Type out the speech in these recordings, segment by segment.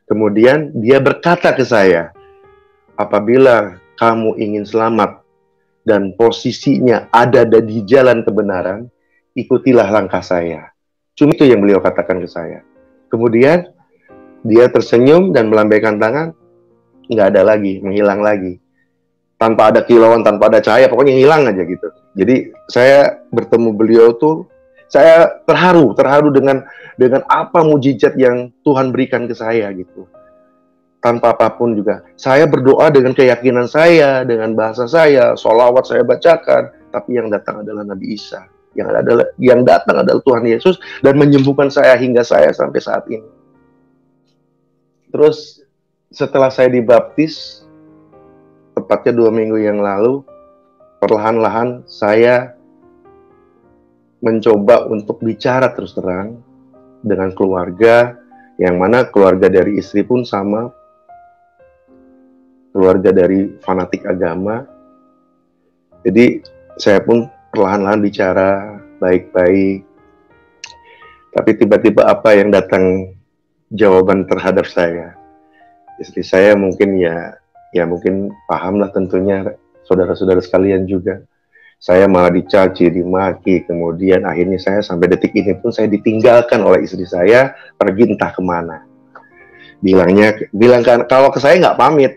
Kemudian dia berkata ke saya, apabila kamu ingin selamat dan posisinya ada di jalan kebenaran, ikutilah langkah saya. Cuma itu yang beliau katakan ke saya. Kemudian dia tersenyum dan melambaikan tangan, nggak ada lagi, menghilang lagi. Tanpa ada kilauan, tanpa ada cahaya, pokoknya hilang aja gitu. Jadi saya bertemu beliau tuh, saya terharu dengan apa mujizat yang Tuhan berikan ke saya gitu. Tanpa apapun juga. Saya berdoa dengan keyakinan saya, dengan bahasa saya, sholawat saya bacakan, tapi yang datang adalah Nabi Isa. Yang datang adalah Tuhan Yesus dan menyembuhkan saya hingga saya sampai saat ini. Terus setelah saya dibaptis, tepatnya 2 minggu yang lalu, perlahan-lahan saya mencoba untuk bicara terus terang dengan keluarga, yang mana keluarga dari istri pun sama, keluarga dari fanatik agama. Jadi saya pun perlahan-lahan bicara baik-baik, tapi tiba-tiba apa yang datang jawaban terhadap saya? Istri saya mungkin mungkin pahamlah tentunya, saudara-saudara sekalian juga. Saya malah dicaci, dimaki, kemudian akhirnya saya sampai detik ini pun saya ditinggalkan oleh istri saya, pergi entah kemana. Bilang kan kalau ke saya nggak pamit.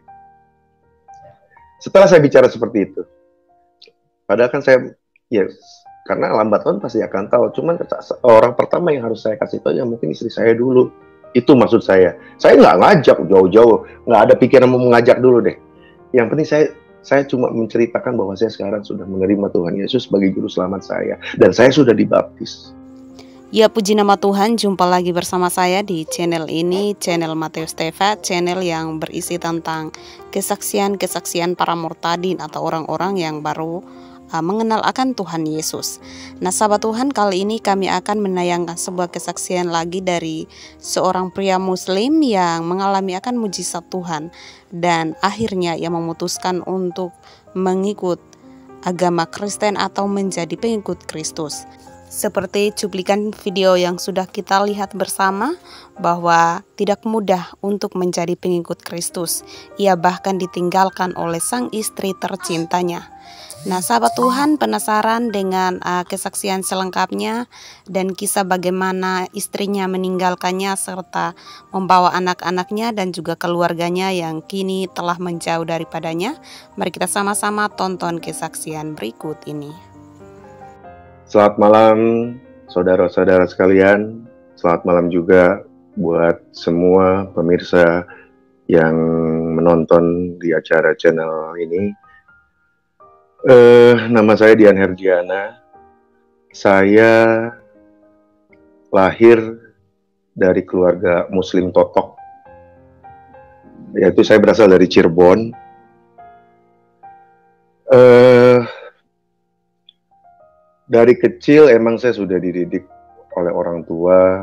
Setelah saya bicara seperti itu, padahal kan saya, karena lambat laun pasti akan tahu. Cuman orang pertama yang harus saya kasih tahu ya mungkin istri saya dulu. Itu maksud saya. Saya nggak ngajak jauh-jauh, nggak ada pikiran mau mengajak dulu deh. Yang penting saya cuma menceritakan bahwa saya sekarang sudah menerima Tuhan Yesus sebagai juru selamat saya, dan saya sudah dibaptis. Ya, puji nama Tuhan, jumpa lagi bersama saya di channel ini, channel Matius TV, channel yang berisi tentang kesaksian-kesaksian para murtadin atau orang-orang yang baru mengenal akan Tuhan Yesus. Nah, sahabat Tuhan, kali ini kami akan menayangkan sebuah kesaksian lagi dari seorang pria muslim yang mengalami akan mujizat Tuhan dan akhirnya ia memutuskan untuk mengikut agama Kristen atau menjadi pengikut Kristus. Seperti cuplikan video yang sudah kita lihat bersama, bahwa tidak mudah untuk menjadi pengikut Kristus. Ia bahkan ditinggalkan oleh sang istri tercintanya. Nah, sahabat Tuhan, penasaran dengan kesaksian selengkapnya dan kisah bagaimana istrinya meninggalkannya serta membawa anak-anaknya dan juga keluarganya yang kini telah menjauh daripadanya. Mari kita sama-sama tonton kesaksian berikut ini. Selamat malam saudara-saudara sekalian. Selamat malam juga buat semua pemirsa yang menonton di acara channel ini. Nama saya Dian Hergiana. Saya lahir dari keluarga Muslim Totok, yaitu saya berasal dari Cirebon. Dari kecil emang saya sudah dididik oleh orang tua,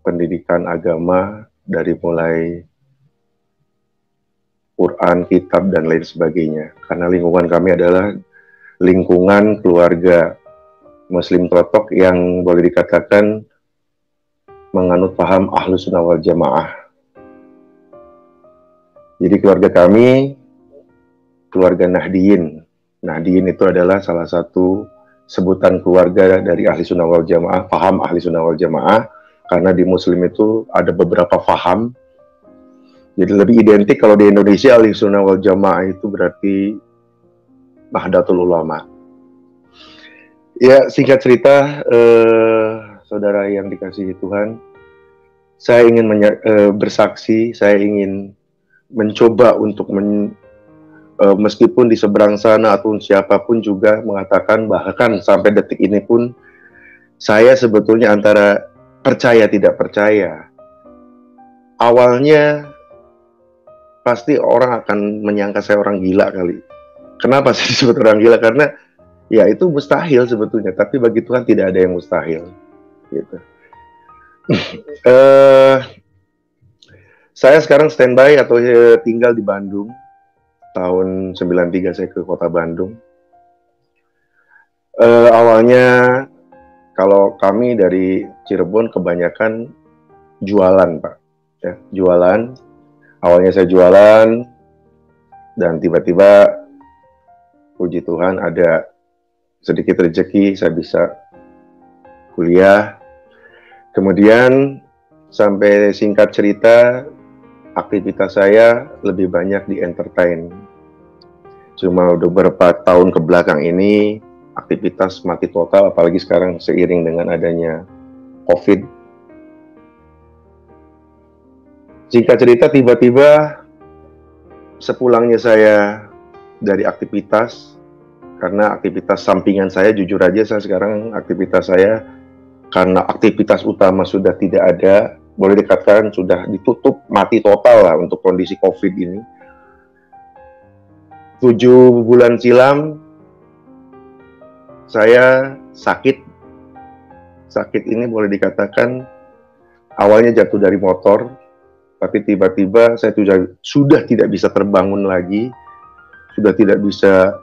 pendidikan agama dari mulai Quran, kitab, dan lain sebagainya. Karena lingkungan kami adalah lingkungan keluarga Muslim Totok yang boleh dikatakan menganut paham Ahlus Sunnah wal Jamaah. Jadi keluarga kami, keluarga Nahdiyin. Nahdiyin itu adalah salah satu sebutan keluarga dari Ahli Sunnah wal Jamaah, paham Ahli Sunnah wal Jamaah, karena di Muslim itu ada beberapa paham. Jadi lebih identik kalau di Indonesia Ahli Sunnah wal Jamaah itu berarti Nahdlatul Ulama. Ya, singkat cerita, saudara yang dikasihi Tuhan, saya ingin bersaksi, saya ingin mencoba untuk meskipun di seberang sana atau siapapun juga mengatakan, bahkan sampai detik ini pun saya sebetulnya antara percaya tidak percaya. Awalnya pasti orang akan menyangka saya orang gila kali. Kenapa sih disebut orang gila? Karena ya itu mustahil sebetulnya, tapi bagi Tuhan tidak ada yang mustahil. Gitu. Saya sekarang standby atau tinggal di Bandung. Tahun 93 saya ke kota Bandung. Awalnya kalau kami dari Cirebon kebanyakan jualan, Pak. Ya, jualan. Awalnya saya jualan, dan tiba-tiba puji Tuhan ada sedikit rezeki, saya bisa kuliah. Kemudian sampai singkat cerita, aktivitas saya lebih banyak di entertain. Cuma udah beberapa tahun ke belakang ini, aktivitas mati total, apalagi sekarang seiring dengan adanya COVID. Singkat cerita, tiba-tiba sepulangnya saya dari aktivitas, karena aktivitas sampingan saya, jujur aja saya sekarang aktivitas saya, karena aktivitas utama sudah tidak ada, boleh dikatakan sudah ditutup mati total lah untuk kondisi COVID ini. 7 bulan silam saya sakit. Sakit ini boleh dikatakan awalnya jatuh dari motor, tapi tiba-tiba saya sudah tidak bisa terbangun lagi, sudah tidak bisa,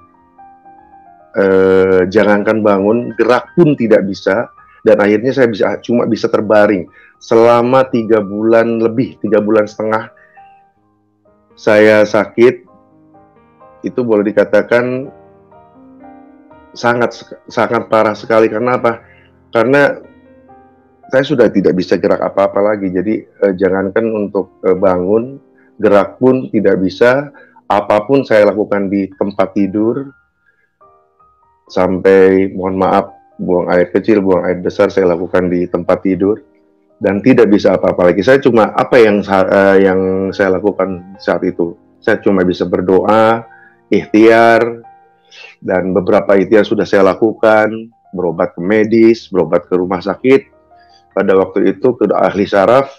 jangankan bangun, gerak pun tidak bisa, dan akhirnya saya cuma bisa terbaring selama 3 bulan lebih, 3 bulan setengah saya sakit. Itu boleh dikatakan sangat parah sekali. Karena apa? Karena saya sudah tidak bisa gerak apa-apa lagi. Jadi jangankan untuk bangun, gerak pun tidak bisa. Apapun saya lakukan di tempat tidur, sampai mohon maaf, buang air kecil, buang air besar saya lakukan di tempat tidur, dan tidak bisa apa-apa lagi. Saya cuma apa yang saya lakukan saat itu, saya cuma bisa berdoa, ikhtiar, dan beberapa ikhtiar sudah saya lakukan, berobat ke medis, berobat ke rumah sakit. Pada waktu itu ke ahli saraf,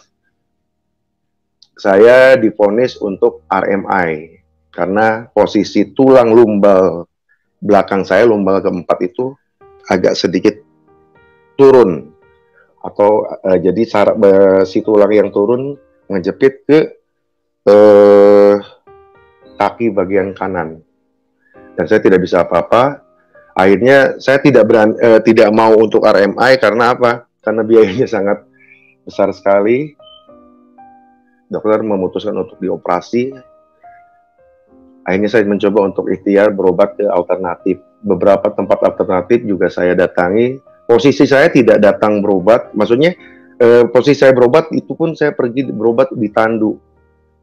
saya divonis untuk RMI karena posisi tulang lumbal belakang saya, lumbal keempat itu agak sedikit turun, atau jadi si tulang yang turun ngejepit ke kaki bagian kanan, dan saya tidak bisa apa-apa. Akhirnya saya tidak mau untuk RMI. Karena apa? Karena biayanya sangat besar sekali. Dokter memutuskan untuk dioperasi. Akhirnya saya mencoba untuk ikhtiar berobat ke alternatif. Beberapa tempat alternatif juga saya datangi. Posisi saya tidak datang berobat, maksudnya posisi saya berobat itu pun saya pergi berobat di tandu,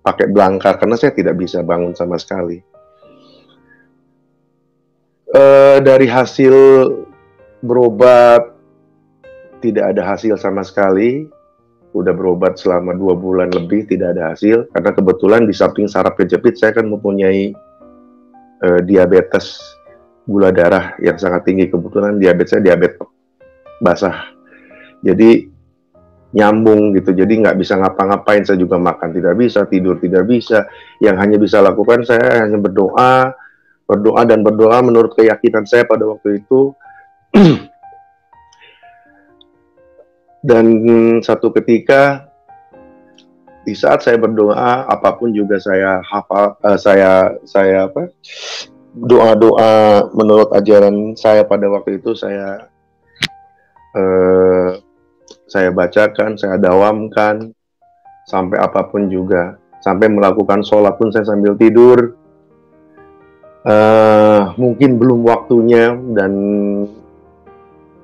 pakai belangkar, karena saya tidak bisa bangun sama sekali. Dari hasil berobat tidak ada hasil sama sekali. Udah berobat selama 2 bulan lebih tidak ada hasil, karena kebetulan di samping saraf kejepit saya kan mempunyai diabetes, gula darah yang sangat tinggi. Kebetulan diabetes saya diabetes basah, jadi nyambung gitu, jadi nggak bisa ngapa-ngapain. Saya juga makan tidak bisa, tidur tidak bisa. Yang hanya bisa lakukan saya hanya berdoa dan berdoa menurut keyakinan saya pada waktu itu. Dan satu ketika di saat saya berdoa, apapun juga saya hafal, doa-doa menurut ajaran saya pada waktu itu saya bacakan, saya dawamkan, sampai apapun juga, sampai melakukan sholat pun saya sambil tidur. Mungkin belum waktunya, dan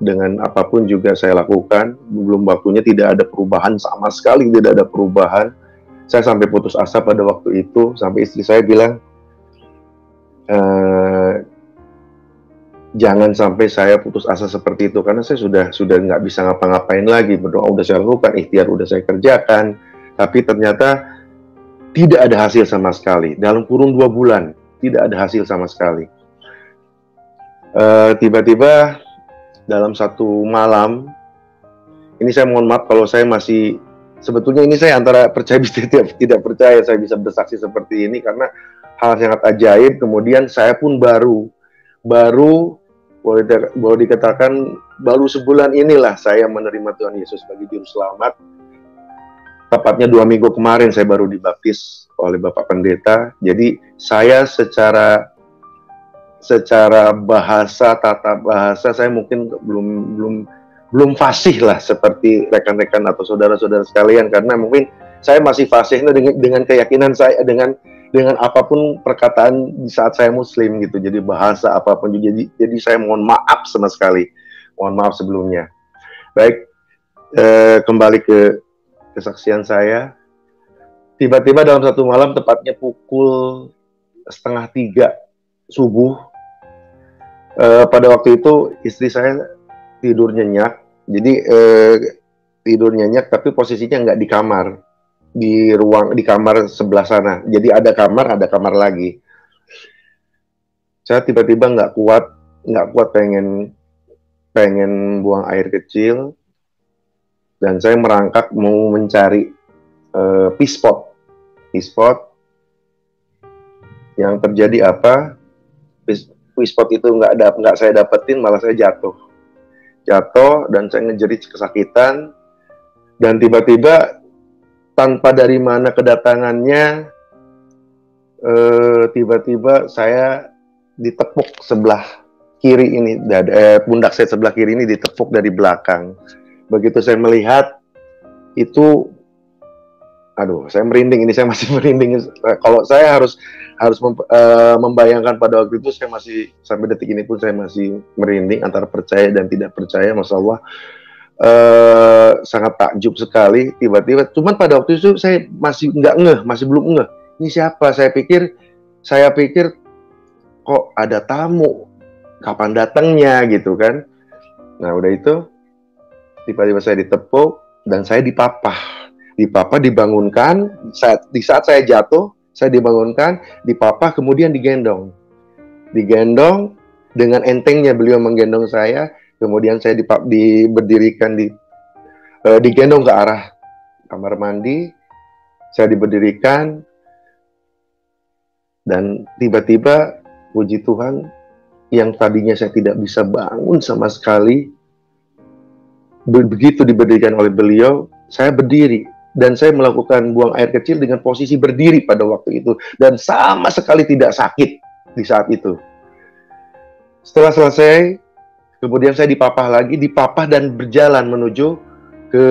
dengan apapun juga saya lakukan, belum waktunya, tidak ada perubahan sama sekali, tidak ada perubahan. Saya sampai putus asa pada waktu itu, sampai istri saya bilang, jangan sampai saya putus asa seperti itu, karena saya sudah nggak bisa ngapa-ngapain lagi. Berdoa udah saya lakukan, ikhtiar udah saya kerjakan, tapi ternyata tidak ada hasil sama sekali. Dalam kurun 2 bulan, tidak ada hasil sama sekali. Tiba-tiba dalam satu malam, ini saya mohon maaf kalau saya masih, sebetulnya ini saya antara percaya tidak percaya saya bisa bersaksi seperti ini, karena hal sangat ajaib. Kemudian saya pun baru boleh dikatakan baru sebulan inilah saya menerima Tuhan Yesus sebagai juru selamat. Tepatnya 2 minggu kemarin saya baru dibaptis oleh Bapak Pendeta. Jadi saya secara bahasa, tata bahasa saya mungkin belum belum fasih lah seperti rekan-rekan atau saudara-saudara sekalian, karena mungkin saya masih fasihnya dengan keyakinan saya, dengan apapun perkataan di saat saya muslim gitu, jadi bahasa apapun juga, jadi saya mohon maaf sama sekali, mohon maaf sebelumnya. Baik, kembali ke kesaksian saya. Tiba-tiba dalam satu malam, tepatnya pukul 2:30 subuh, pada waktu itu istri saya tidur nyenyak. Jadi tidur nyenyak, tapi posisinya nggak di kamar, di kamar sebelah sana. Jadi ada kamar lagi. Saya tiba-tiba nggak kuat pengen buang air kecil, dan saya merangkak mau mencari pispot. Yang terjadi apa? Pispot itu nggak saya dapetin, malah saya jatuh, dan saya ngejerit kesakitan, dan tiba-tiba tanpa dari mana kedatangannya, tiba-tiba saya ditepuk sebelah kiri ini, pundak saya sebelah kiri ini ditepuk dari belakang. Begitu saya melihat itu, aduh, saya merinding, ini saya masih merinding. Kalau saya harus membayangkan pada waktu itu, saya masih, sampai detik ini pun saya masih merinding antara percaya dan tidak percaya. Masya Allah, sangat takjub sekali. Tiba-tiba, cuman pada waktu itu saya masih belum ngeh. Ini siapa? Saya pikir kok ada tamu, kapan datangnya gitu kan. Nah udah itu, tiba-tiba saya ditepuk dan saya dipapah, dibangunkan. Di saat saya jatuh, saya dibangunkan, dipapah, kemudian digendong dengan entengnya beliau menggendong saya. Kemudian saya diberdirikan, digendong ke arah kamar mandi. Saya diberdirikan, dan tiba-tiba, puji Tuhan, yang tadinya saya tidak bisa bangun sama sekali, begitu diberdirikan oleh beliau, saya berdiri. Dan saya melakukan buang air kecil dengan posisi berdiri pada waktu itu, dan sama sekali tidak sakit di saat itu. Setelah selesai, kemudian saya dipapah dan berjalan menuju ke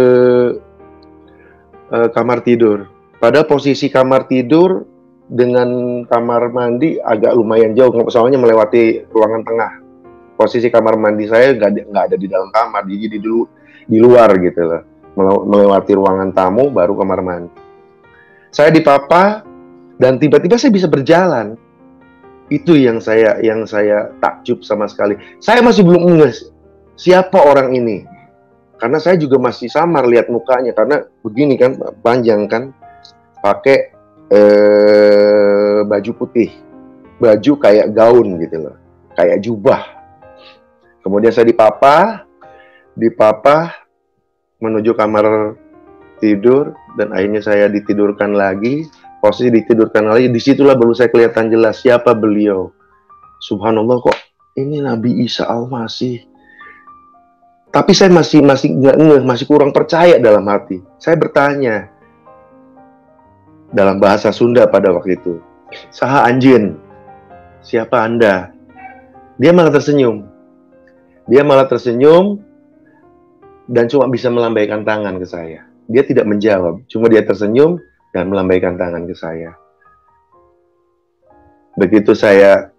kamar tidur. Pada posisi kamar tidur dengan kamar mandi agak lumayan jauh, soalnya melewati ruangan tengah. Posisi kamar mandi saya nggak ada di dalam kamar, jadi di luar gitu loh, melewati ruangan tamu baru kamar mandi. Saya dipapah dan tiba-tiba saya bisa berjalan. Itu yang saya takjub sama sekali. Saya masih belum ngeh siapa orang ini, karena saya juga masih samar lihat mukanya, karena begini kan, panjang kan, pakai baju putih, baju kayak gaun gitu loh, kayak jubah. Kemudian saya dipapah menuju kamar tidur, dan akhirnya saya ditidurkan lagi. Posisi ditidurkan lagi, disitulah baru saya kelihatan jelas siapa beliau. Subhanallah, kok ini Nabi Isa Al-Masih. Tapi saya masih nggak ngeh, masih kurang percaya dalam hati. Saya bertanya dalam bahasa Sunda pada waktu itu, "Saha anjeun? Siapa Anda?" Dia malah tersenyum dan cuma bisa melambaikan tangan ke saya. Dia tidak menjawab, cuma dia tersenyum dan melambaikan tangan ke saya. Begitu saya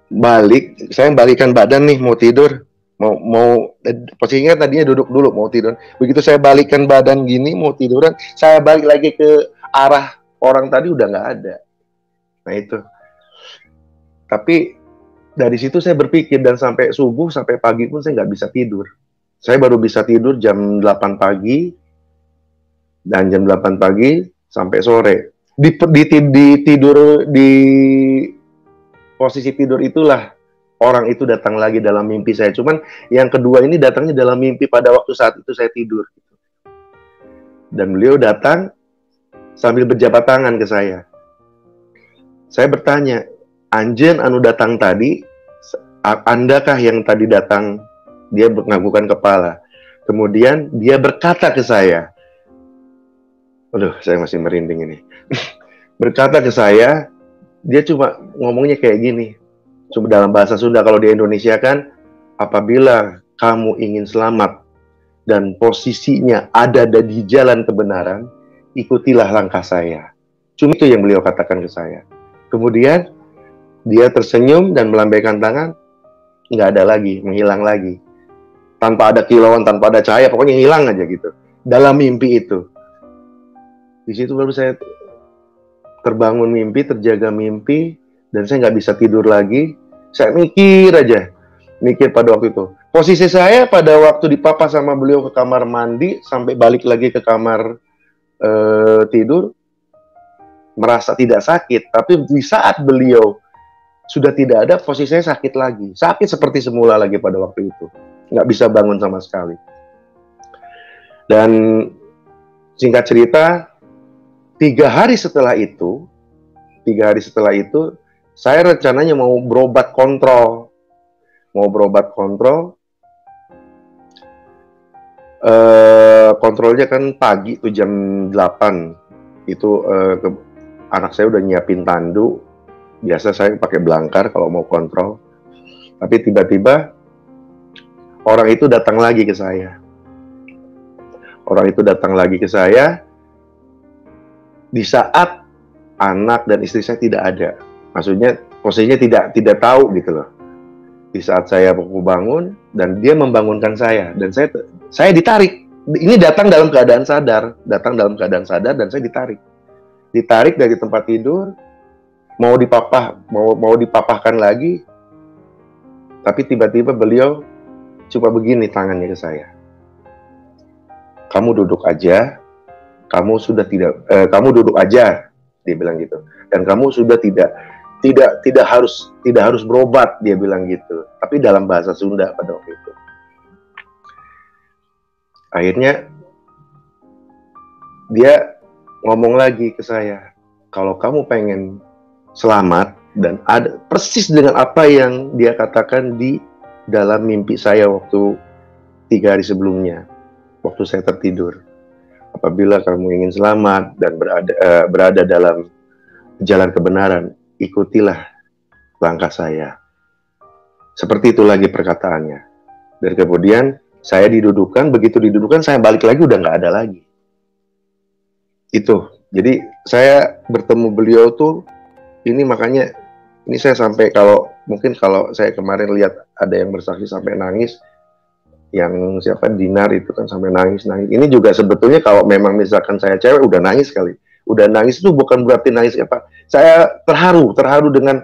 balikkan badan nih, mau tidur, posisinya tadinya duduk dulu mau tidur. Begitu saya balikkan badan gini mau tiduran, saya balik lagi ke arah orang tadi, udah nggak ada. Nah itu. Tapi dari situ saya berpikir, dan sampai subuh, sampai pagi pun saya nggak bisa tidur. Saya baru bisa tidur jam 8 pagi, dan jam 8 pagi sampai sore. Di posisi tidur itulah orang itu datang lagi dalam mimpi saya. Cuman yang kedua ini datangnya dalam mimpi pada waktu saat itu saya tidur. Dan beliau datang sambil berjabat tangan ke saya. Saya bertanya, "Anjen anu datang tadi, Andakah yang tadi datang?" Dia menganggukkan kepala. Kemudian dia berkata ke saya, aduh, saya masih merinding ini. Berkata ke saya, dia cuma ngomongnya kayak gini. Cuma dalam bahasa Sunda, kalau di Indonesia kan, apabila kamu ingin selamat dan posisinya ada di jalan kebenaran, ikutilah langkah saya. Cuma itu yang beliau katakan ke saya. Kemudian dia tersenyum dan melambaikan tangan, nggak ada lagi, menghilang lagi. Tanpa ada kilauan, tanpa ada cahaya, pokoknya hilang aja gitu. Dalam mimpi itu. Di situ baru saya terbangun mimpi, terjaga mimpi, dan saya nggak bisa tidur lagi. Saya mikir aja, mikir pada waktu itu. Posisi saya pada waktu dipapa sama beliau ke kamar mandi, sampai balik lagi ke kamar tidur, merasa tidak sakit. Tapi di saat beliau sudah tidak ada, posisi saya sakit lagi. Sakit seperti semula lagi pada waktu itu. Nggak bisa bangun sama sekali. Dan singkat cerita, 3 hari setelah itu, saya rencananya mau berobat kontrol. Kontrolnya kan pagi tuh jam 8. Itu anak saya udah nyiapin tandu. Biasa saya pakai belangkar kalau mau kontrol. Tapi tiba-tiba orang itu datang lagi ke saya. Di saat anak dan istri saya tidak ada. Maksudnya posisinya tidak tahu gitu loh. Di saat saya mau bangun dan dia membangunkan saya dan saya ditarik. Ini datang dalam keadaan sadar dan saya ditarik. Ditarik dari tempat tidur, mau dipapahkan lagi. Tapi tiba-tiba beliau cuma begini tangannya ke saya. Kamu duduk aja. Kamu duduk aja, dia bilang gitu. Dan kamu sudah tidak harus berobat, dia bilang gitu. Tapi dalam bahasa Sunda pada waktu itu. Akhirnya dia ngomong lagi ke saya, kalau kamu pengen selamat dan ada persis dengan apa yang dia katakan di dalam mimpi saya waktu 3 hari sebelumnya, waktu saya tertidur. Apabila kamu ingin selamat dan berada dalam jalan kebenaran, ikutilah langkah saya. Seperti itu lagi perkataannya. Dan kemudian saya didudukan, begitu didudukan saya balik lagi udah nggak ada lagi. Itu. Jadi saya bertemu beliau tuh, ini makanya, ini saya sampai mungkin kalau saya kemarin lihat ada yang bersaksi sampai nangis, yang siapa Dinar itu kan sampai nangis. Ini juga sebetulnya kalau memang misalkan saya cewek udah nangis kali. Udah nangis itu bukan berarti nangis apa. Saya terharu dengan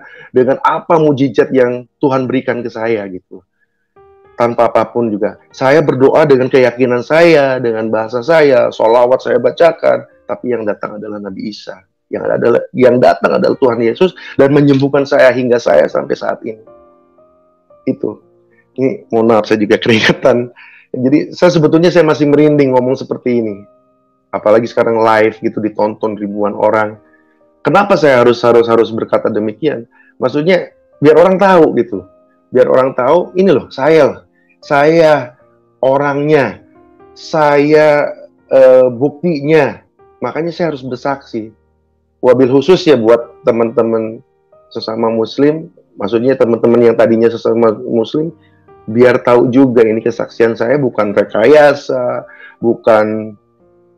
apa mujizat yang Tuhan berikan ke saya gitu. Tanpa apapun juga. Saya berdoa dengan keyakinan saya, dengan bahasa saya, sholawat saya bacakan, tapi yang datang adalah Nabi Isa. Yang datang adalah Tuhan Yesus dan menyembuhkan saya hingga saya sampai saat ini. Itu. Ini mohon maaf saya juga keringetan. Jadi saya masih merinding ngomong seperti ini. Apalagi sekarang live gitu ditonton ribuan orang. Kenapa saya harus berkata demikian? Maksudnya biar orang tahu gitu. Biar orang tahu ini loh saya orangnya. Saya buktinya. Makanya saya harus bersaksi. Wabil khusus ya buat teman-teman sesama muslim, maksudnya teman-teman yang tadinya sesama muslim, biar tahu juga ini kesaksian saya bukan rekayasa, bukan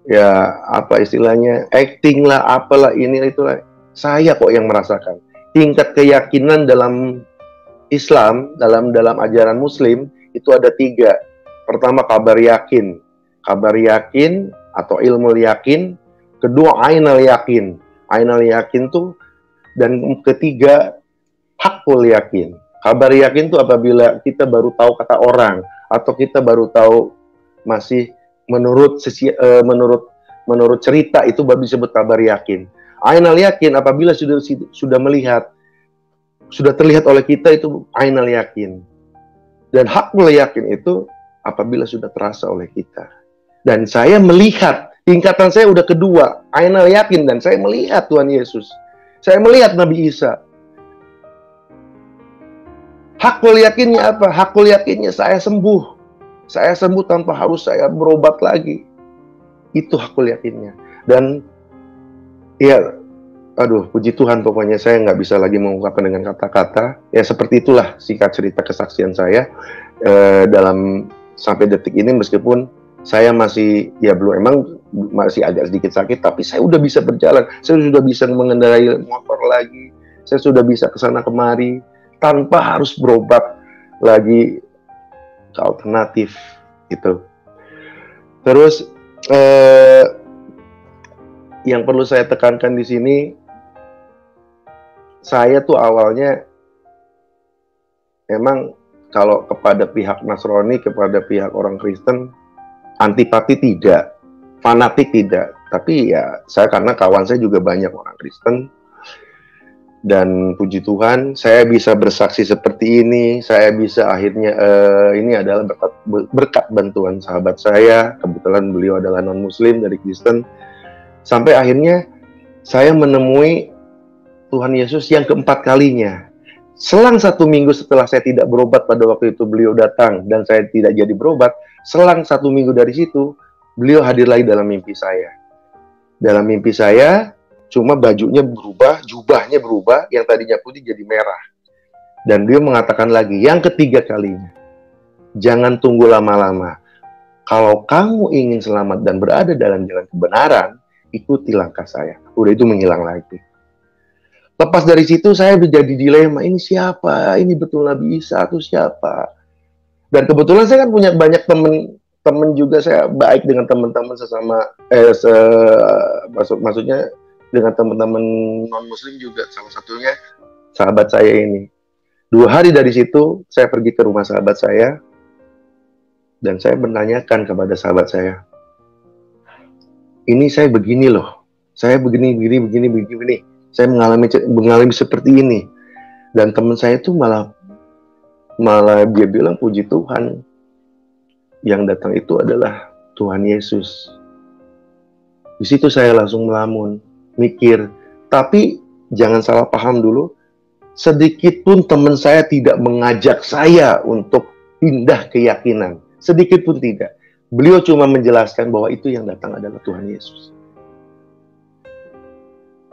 ya apa istilahnya acting lah, apalah ini itulah. Saya kok yang merasakan. Tingkat keyakinan dalam Islam, dalam ajaran Muslim itu ada 3. Pertama kabar yakin atau ilmu yakin. Kedua ainal yakin. Ainal yakin tuh, dan ketiga hakul yakin. Kabar yakin itu apabila kita baru tahu kata orang atau kita baru tahu masih menurut cerita, itu baru disebut kabar yakin. Ainal yakin apabila sudah melihat, sudah terlihat oleh kita, itu ainal yakin. Dan hakul yakin itu apabila sudah terasa oleh kita. Dan saya melihat, tingkatan saya udah kedua, ainal yakin, dan saya melihat Tuhan Yesus. Saya melihat Nabi Isa. Hakul yakinnya apa? Hakul yakinnya saya sembuh. Saya sembuh tanpa harus saya berobat lagi. Itu hakul yakinnya. Dan ya aduh, puji Tuhan, pokoknya saya nggak bisa lagi mengungkapkan dengan kata-kata. Ya seperti itulah singkat cerita kesaksian saya dalam sampai detik ini, meskipun saya masih ya belum, emang masih agak sedikit sakit, tapi saya udah bisa berjalan, saya sudah bisa mengendarai motor lagi, saya sudah bisa kesana kemari tanpa harus berobat lagi ke alternatif gitu. Terus yang perlu saya tekankan di sini, saya tuh awalnya emang kalau kepada pihak Nasrani, kepada pihak orang Kristen, antipati tidak, fanatik tidak. Tapi ya saya, karena kawan saya juga banyak orang Kristen, dan puji Tuhan saya bisa bersaksi seperti ini. Saya bisa akhirnya ini adalah berkat bantuan sahabat saya, kebetulan beliau adalah non Muslim dari Kristen, sampai akhirnya saya menemui Tuhan Yesus yang keempat kalinya. Selang 1 minggu setelah saya tidak berobat, pada waktu itu beliau datang dan saya tidak jadi berobat. Selang 1 minggu dari situ, beliau hadir lagi dalam mimpi saya. Dalam mimpi saya, cuma bajunya berubah, jubahnya berubah, yang tadinya putih jadi merah. Dan beliau mengatakan lagi, yang ketiga kalinya, jangan tunggu lama-lama. Kalau kamu ingin selamat dan berada dalam jalan kebenaran, ikuti langkah saya. Udah itu menghilang lagi. Lepas dari situ saya menjadi dilema, ini siapa? Ini betul Nabi Isa atau siapa? Dan kebetulan saya kan punya banyak teman juga, saya baik dengan teman-teman sesama, maksudnya dengan teman-teman non-muslim juga, salah satunya sahabat saya ini. 2 hari dari situ, saya pergi ke rumah sahabat saya, dan saya menanyakan kepada sahabat saya, ini saya begini loh, saya begini, saya mengalami seperti ini. Dan teman saya itu malah dia bilang, puji Tuhan, yang datang itu adalah Tuhan Yesus. Di situ saya langsung melamun, mikir. Tapi jangan salah paham dulu, sedikit pun teman saya tidak mengajak saya untuk pindah keyakinan, sedikit pun tidak. Beliau cuma menjelaskan bahwa itu yang datang adalah Tuhan Yesus.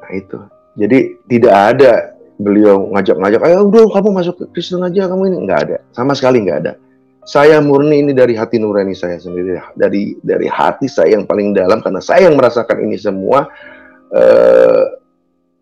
Nah itu. Jadi tidak ada beliau ngajak-ngajak, ayo udah kamu masuk ke Kristen aja, kamu ini. Nggak ada, sama sekali nggak ada. Saya murni ini dari hati nurani saya sendiri, dari hati saya yang paling dalam, karena saya yang merasakan ini semua.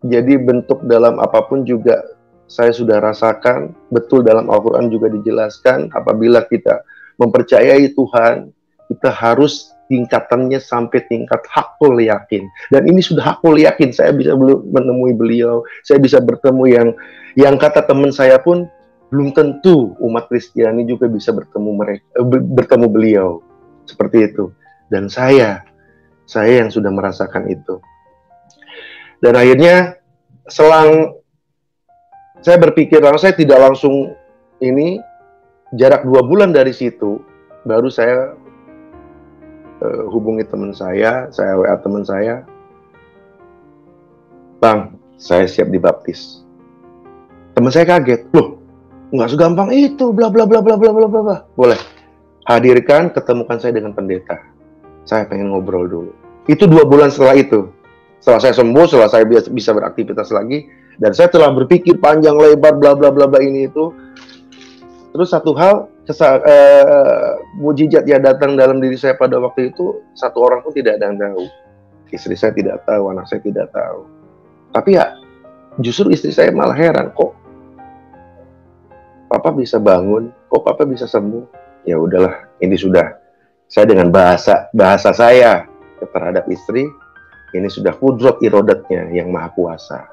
Jadi bentuk dalam apapun juga saya sudah rasakan. Betul, dalam Al-Quran juga dijelaskan, apabila kita mempercayai Tuhan, kita harus tingkatannya sampai tingkat hakul yakin. Dan ini sudah hakul yakin, saya bisa menemui beliau, saya bisa bertemu yang kata teman saya pun, belum tentu umat Kristiani juga bisa bertemu beliau. Seperti itu. Dan saya yang sudah merasakan itu. Dan akhirnya selang saya berpikir, saya tidak langsung ini, jarak 2 bulan dari situ, baru saya hubungi teman saya WA teman saya, Bang, saya siap dibaptis. Teman saya kaget, loh, nggak segampang itu, bla bla bla bla bla bla bla. Boleh, hadirkan, ketemukan saya dengan pendeta. Saya pengen ngobrol dulu. Itu 2 bulan setelah itu. Setelah saya sembuh, setelah saya bisa beraktivitas lagi, dan saya telah berpikir panjang lebar bla bla bla bla ini itu. Terus satu hal, mujizat yang datang dalam diri saya pada waktu itu, 1 orang pun tidak ada yang tahu. Istri saya tidak tahu, anak saya tidak tahu. Tapi ya, justru istri saya malah heran, kok Papa bisa bangun, kok Papa bisa sembuh. Ya udahlah, ini sudah, saya dengan bahasa saya terhadap istri, ini sudah kudrat irodatnya yang maha kuasa.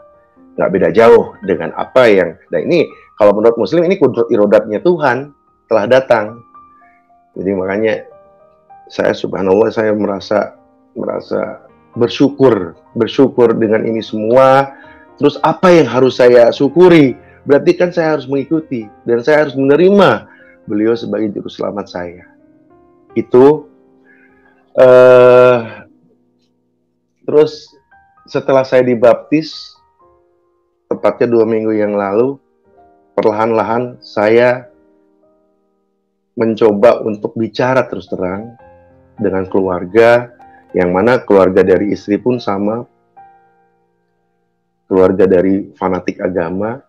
Nggak beda jauh dengan apa yang, nah ini kalau menurut Muslim ini kudrat irodatnya Tuhan telah datang. Jadi makanya saya subhanallah, saya merasa bersyukur dengan ini semua. Terus apa yang harus saya syukuri? Berarti kan saya harus mengikuti dan saya harus menerima beliau sebagai juru selamat saya. Itu terus setelah saya dibaptis, tepatnya 2 minggu yang lalu, perlahan-lahan saya mencoba untuk bicara terus terang dengan keluarga, yang mana keluarga dari istri pun sama. keluarga dari fanatik agama.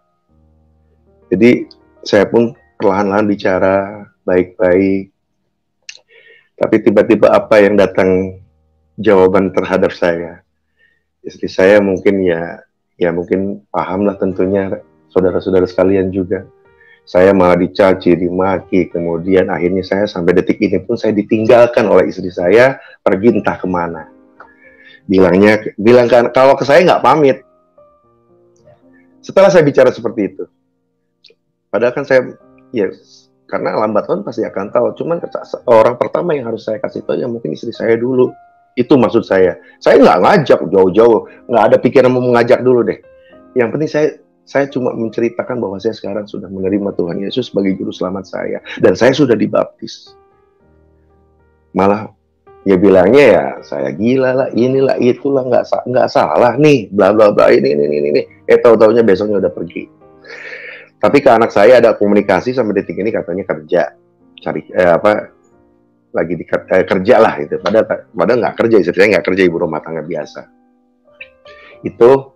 Jadi saya pun perlahan-lahan bicara baik-baik, tapi tiba-tiba apa yang datang jawaban terhadap saya. Istri saya mungkin ya mungkin paham lah tentunya, saudara-saudara sekalian juga. Saya malah dicaci, dimaki, kemudian akhirnya saya sampai detik ini pun saya ditinggalkan oleh istri saya, pergi entah kemana. Bilang kan kalau ke saya nggak pamit. Setelah saya bicara seperti itu, padahal kan saya ya karena lambat laun pasti akan tahu. Cuman orang pertama yang harus saya kasih tahu ya mungkin istri saya dulu. Itu maksud saya. Saya nggak ngajak jauh-jauh, nggak ada pikiran mau mengajak dulu deh. Yang penting saya cuma menceritakan bahwa saya sekarang sudah menerima Tuhan Yesus sebagai juru selamat saya dan saya sudah dibaptis. Malah ya bilangnya ya saya gila lah, inilah itulah, nggak salah nih, bla bla bla ini. Tahu-taunya besoknya udah pergi. Tapi ke anak saya ada komunikasi sampai detik ini katanya kerja, cari lagi kerja lah itu. Padahal nggak kerja, istri saya nggak kerja, ibu rumah tangga biasa. Itu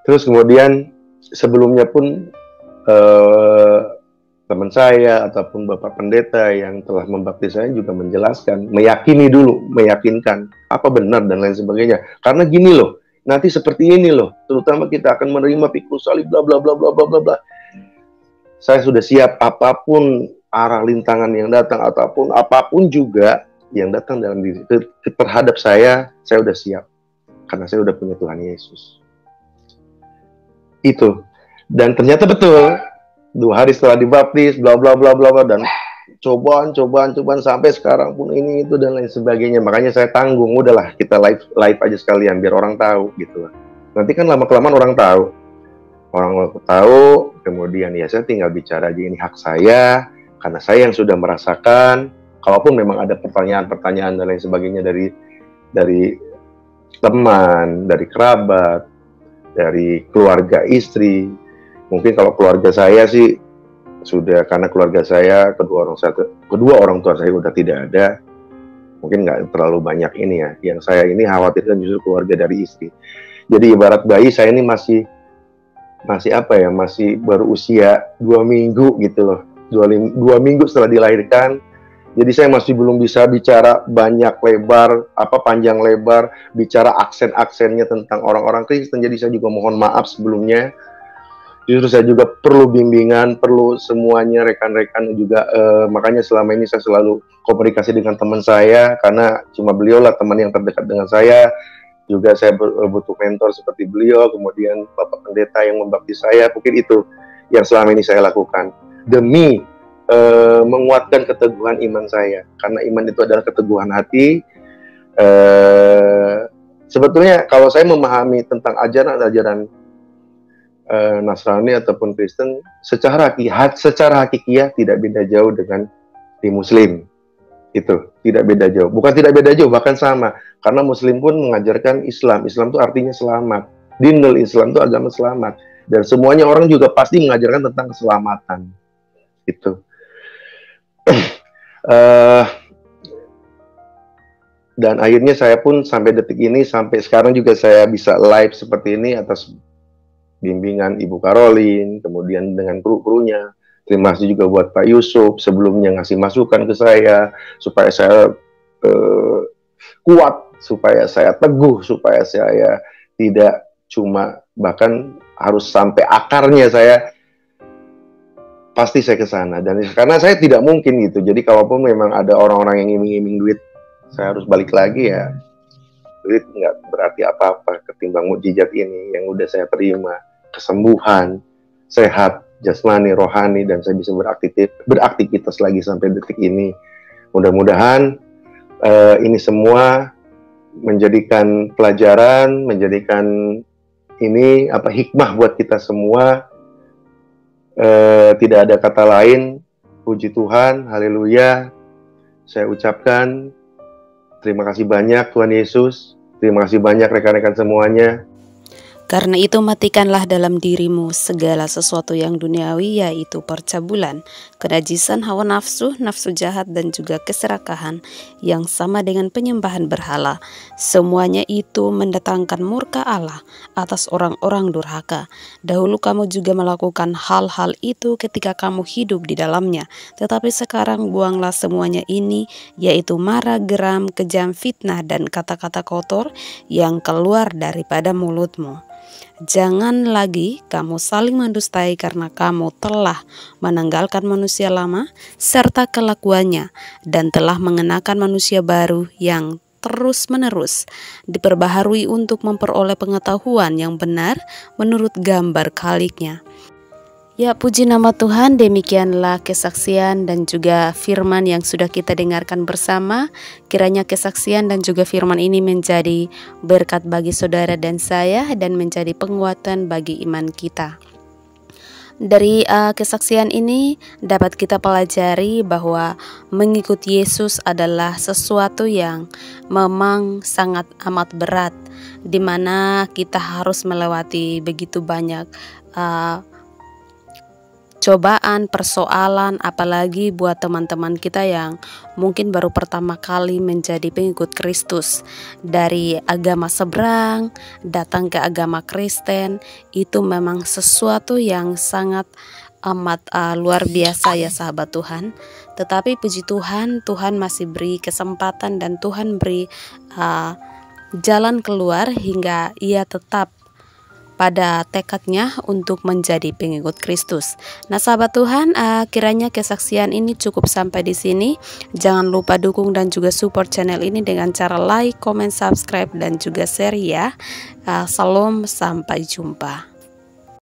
terus kemudian sebelumnya pun teman saya ataupun bapak pendeta yang telah membaptis saya juga menjelaskan, meyakinkan apa benar dan lain sebagainya. Karena gini loh, nanti seperti ini loh, terutama kita akan menerima pikul salib bla bla bla bla bla bla. Saya sudah siap apapun arah lintangan yang datang ataupun apapun juga yang datang dalam diri terhadap saya sudah siap karena saya sudah punya Tuhan Yesus. Itu. Dan ternyata betul. 2 hari setelah dibaptis, bla bla bla bla bla, dan cobaan sampai sekarang pun ini itu dan lain sebagainya. Makanya saya tanggung, udahlah kita live aja sekalian biar orang tahu gitu lah. Nanti kan lama-kelamaan orang tahu. Orang tahu, kemudian ya saya tinggal bicara aja, ini hak saya karena saya yang sudah merasakan. Kalaupun memang ada pertanyaan-pertanyaan dan lain sebagainya dari teman, dari kerabat, dari keluarga istri. Mungkin kalau keluarga saya sih sudah, karena keluarga saya kedua orang tua saya udah tidak ada, mungkin nggak terlalu banyak ini ya. Yang saya ini khawatirkan justru keluarga dari istri. Jadi ibarat bayi saya ini masih baru usia 2 minggu gitu loh, 2 minggu setelah dilahirkan. Jadi saya masih belum bisa bicara panjang lebar, bicara aksen-aksennya tentang orang-orang Kristen. Jadi saya juga mohon maaf sebelumnya. Justru saya juga perlu bimbingan, perlu semuanya rekan-rekan juga. Makanya selama ini saya selalu komunikasi dengan teman saya, karena cuma beliau lah teman yang terdekat dengan saya. Juga saya butuh mentor seperti beliau, kemudian Bapak Pendeta yang membaptis saya. Mungkin itu yang selama ini saya lakukan demi menguatkan keteguhan iman saya, karena iman itu adalah keteguhan hati. Sebetulnya kalau saya memahami tentang ajaran-ajaran Nasrani ataupun Kristen secara hakikiah tidak beda jauh dengan di Muslim. Itu tidak beda jauh, bukan tidak beda jauh, bahkan sama, karena Muslim pun mengajarkan Islam itu artinya selamat. Dinul Islam itu agama selamat, dan semuanya orang juga pasti mengajarkan tentang keselamatan. Itu dan akhirnya saya pun sampai detik ini, sampai sekarang juga saya bisa live seperti ini atas bimbingan Ibu Karolin, kemudian dengan kru-krunya. Terima kasih juga buat Pak Yusuf sebelumnya ngasih masukan ke saya supaya saya kuat, supaya saya teguh, supaya saya tidak cuma, bahkan harus sampai akarnya saya pasti saya ke sana. Dan karena saya tidak mungkin gitu. Jadi kalaupun memang ada orang-orang yang iming-iming duit, saya harus balik lagi ya. Duit nggak berarti apa-apa ketimbang mukjizat ini yang udah saya terima, kesembuhan, sehat, jasmani, rohani, dan saya bisa beraktivitas lagi sampai detik ini. Mudah-mudahan ini semua menjadikan pelajaran, menjadikan ini hikmah buat kita semua. Tidak ada kata lain, puji Tuhan, haleluya. Saya ucapkan terima kasih banyak Tuhan Yesus, terima kasih banyak rekan-rekan semuanya. Karena itu matikanlah dalam dirimu segala sesuatu yang duniawi, yaitu percabulan, kenajisan hawa nafsu, nafsu jahat, dan juga keserakahan yang sama dengan penyembahan berhala. Semuanya itu mendatangkan murka Allah atas orang-orang durhaka. Dahulu kamu juga melakukan hal-hal itu ketika kamu hidup di dalamnya. Tetapi sekarang buanglah semuanya ini, yaitu marah, geram, kejam, fitnah, dan kata-kata kotor yang keluar daripada mulutmu. Jangan lagi kamu saling mendustai, karena kamu telah menanggalkan manusia lama serta kelakuannya dan telah mengenakan manusia baru yang terus-menerus diperbaharui untuk memperoleh pengetahuan yang benar menurut gambar Khaliknya. Ya, puji nama Tuhan, demikianlah kesaksian dan juga firman yang sudah kita dengarkan bersama. Kiranya kesaksian dan juga firman ini menjadi berkat bagi saudara dan saya, dan menjadi penguatan bagi iman kita. Dari kesaksian ini dapat kita pelajari bahwa mengikuti Yesus adalah sesuatu yang memang sangat amat berat, di mana kita harus melewati begitu banyak cobaan, persoalan, apalagi buat teman-teman kita yang mungkin baru pertama kali menjadi pengikut Kristus. Dari agama seberang datang ke agama Kristen, itu memang sesuatu yang sangat amat luar biasa ya sahabat Tuhan. Tetapi puji Tuhan, Tuhan masih beri kesempatan dan Tuhan beri jalan keluar hingga ia tetap pada tekadnya untuk menjadi pengikut Kristus. Nah sahabat Tuhan, kiranya kesaksian ini cukup sampai di sini. Jangan lupa dukung dan juga support channel ini dengan cara like, comment, subscribe, dan juga share ya. Salam, sampai jumpa.